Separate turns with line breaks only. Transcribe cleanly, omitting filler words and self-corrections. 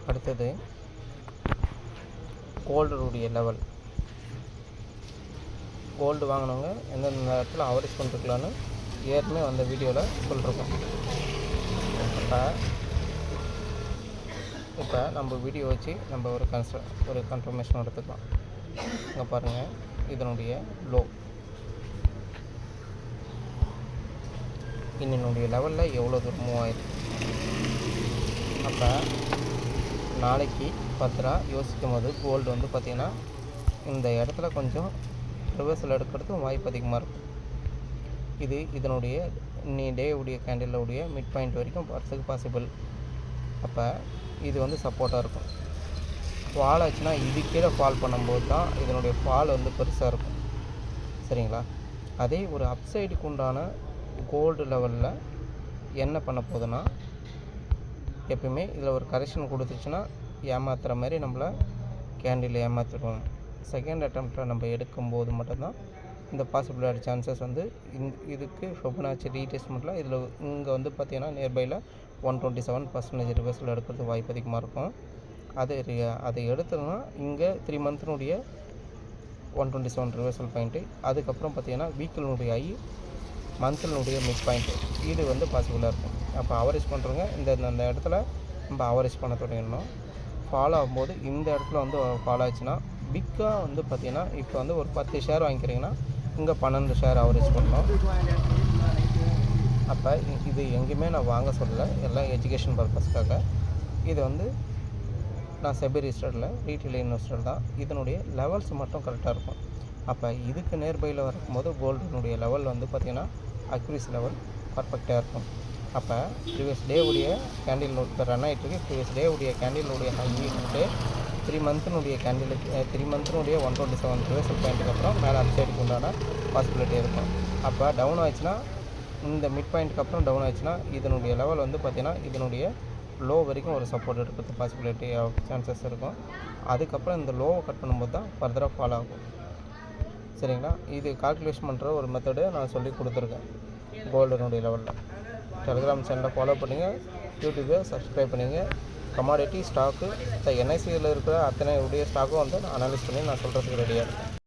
அடுத்தது கோல்டுடைய level. Gold வாங்கினவங்க எந்தெந்த நேரத்தில் அவரேஜ் பண்ணிருக்கலான்னு ஏற்கனவே அந்த வீடியோவில் சொல்லியிருக்கோம். இப்போ நம்ம வீடியோ வச்சு நம்ம ஒரு கன்ஃபர்மேஷன் எடுத்துக்கலாம். இங்கே பாருங்கள், இதனுடைய லோ இன்னினுடைய லெவலில் எவ்வளோ தூரம் மூவ் ஆயிருக்கு. அப்போ நாளைக்கு 10 ரூபா யோசிக்கும் போது கோல்டு வந்து பார்த்திங்கன்னா இந்த இடத்துல கொஞ்சம் ரிவர்சல் எடுக்கிறதுக்கு வாய்ப்பு அதிகமாக இருக்கும். இதனுடைய டேவுடைய கேண்டிலுடைய மிட் பாயிண்ட் வரைக்கும் போகிறதுக்கு பாசிபிள். அப்போ இது வந்து சப்போர்ட்டாக இருக்கும். ஃபால் ஆச்சுன்னா இது கீழே ஃபால் பண்ணும்போது தான் இதனுடைய ஃபால் வந்து பெருசாக இருக்கும். சரிங்களா? அதே ஒரு அப்சைடுக்கு உண்டான கோல்டு லெவலில் என்ன பண்ண போகுதுன்னா, எப்பயுமே இதில் ஒரு கரெக்ஷன் கொடுத்துச்சுன்னா ஏமாத்துகிற மாதிரி நம்மளை கேண்டில் ஏமாற்றிடுவோம். செகண்ட் அட்டெம்ப்டில் நம்ம எடுக்கும்போது மட்டும்தான் இந்த பாசிபிலிட்டி சான்சஸ் வந்து இதுக்கு ஃபிபொனாச்சி ரீட்ரேஸ்மெண்ட்டில் இதில் இங்கே வந்து பார்த்திங்கன்னா நியர்பையில் 127% ரிவர்சல் எடுக்கிறது வாய்ப்பு அதிகமாக இருக்கும். அதை எடுத்தோம்னா இங்கே 3 மந்த்தினுடைய 127 ரிவர்சல் பாயிண்ட்டு, அதுக்கப்புறம் பார்த்திங்கன்னா வீக்கினுடைய மந்த்லினுடைய மிட் பாயிண்ட்டு, இது வந்து பாசிபிளாக இருக்கும். அப்போ அவரேஜ் பண்ணுறவங்க இந்த இடத்துல நம்ம அவரேஜ் பண்ண தொடங்கிடணும். ஃபாலோ ஆகும்போது இந்த இடத்துல வந்து ஃபாலோ ஆச்சுன்னா பிக்காக வந்து பார்த்திங்கன்னா இப்போ வந்து ஒரு 10 ஷேர் வாங்கிக்கிறீங்கன்னா இங்கே 12 ஷேர் அவரேஜ் பண்ணணும். அப்போ இது எங்கேயுமே நான் வாங்க சொல்லலை, எல்லாம் எஜுகேஷன் பர்பஸ்க்காக. இது வந்து நான் செபி ரிஜிஸ்டர்டில் ரீட்டெயில் இன்வெஸ்டர் தான். இதனுடைய லெவல்ஸ் மட்டும் கரெக்டாக இருக்கும். அப்போ இதுக்கு நேர்பையில் வரும்போது கோல்டினுடைய லெவல் வந்து பார்த்திங்கன்னா அக்யூரசி லெவல் பர்ஃபெக்டாக இருக்கும். அப்போ ப்ரீவியஸ் டே உடைய கேண்டில் இப்போ ரன் ஆகிட்டுருக்கு. ப்ரீவியஸ் டே உடைய கேண்டிலுடைய ஹை வந்து 3 மந்த்தினுடைய கேண்டிலுக்கு 3 மந்த்தினுடைய 127 ரிவர்சல் பாயிண்ட்டுக்கு அப்புறம் மேலே அப்சைடுக்கு உண்டான பாசிபிலிட்டி இருக்கும். அப்போ டவுன் ஆச்சுன்னா இந்த மிட் பாயிண்ட்டுக்கு அப்புறம் டவுன் ஆச்சுன்னா இதனுடைய லெவல் வந்து பார்த்திங்கன்னா இதனுடைய லோ வரைக்கும் ஒரு சப்போர்ட் எடுக்கிறது பாசிபிலிட்டி சான்சஸ் இருக்கும். அதுக்கப்புறம் இந்த லோவை கட் பண்ணும்போது தான் ஃபர்தராக ஃபாலோ ஆகும். சரிங்களா? இது கால்குலேஷன் பண்ணுற ஒரு மெத்தடு நான் சொல்லி கொடுத்துருக்கேன் கோல்டனுடைய லெவலில். டெலிகிராம் சேனலை ஃபாலோ பண்ணுங்கள், யூடியூப்பை சப்ஸ்கிரைப் பண்ணுங்கள். கமாடிட்டி ஸ்டாக்கு என்ஐசியில் இருக்கிற அத்தனை உடைய ஸ்டாக்கும் வந்து நான் அனலைஸ் பண்ணி நான் சொல்கிறதுக்கு ரெடியாக இருக்கேன்.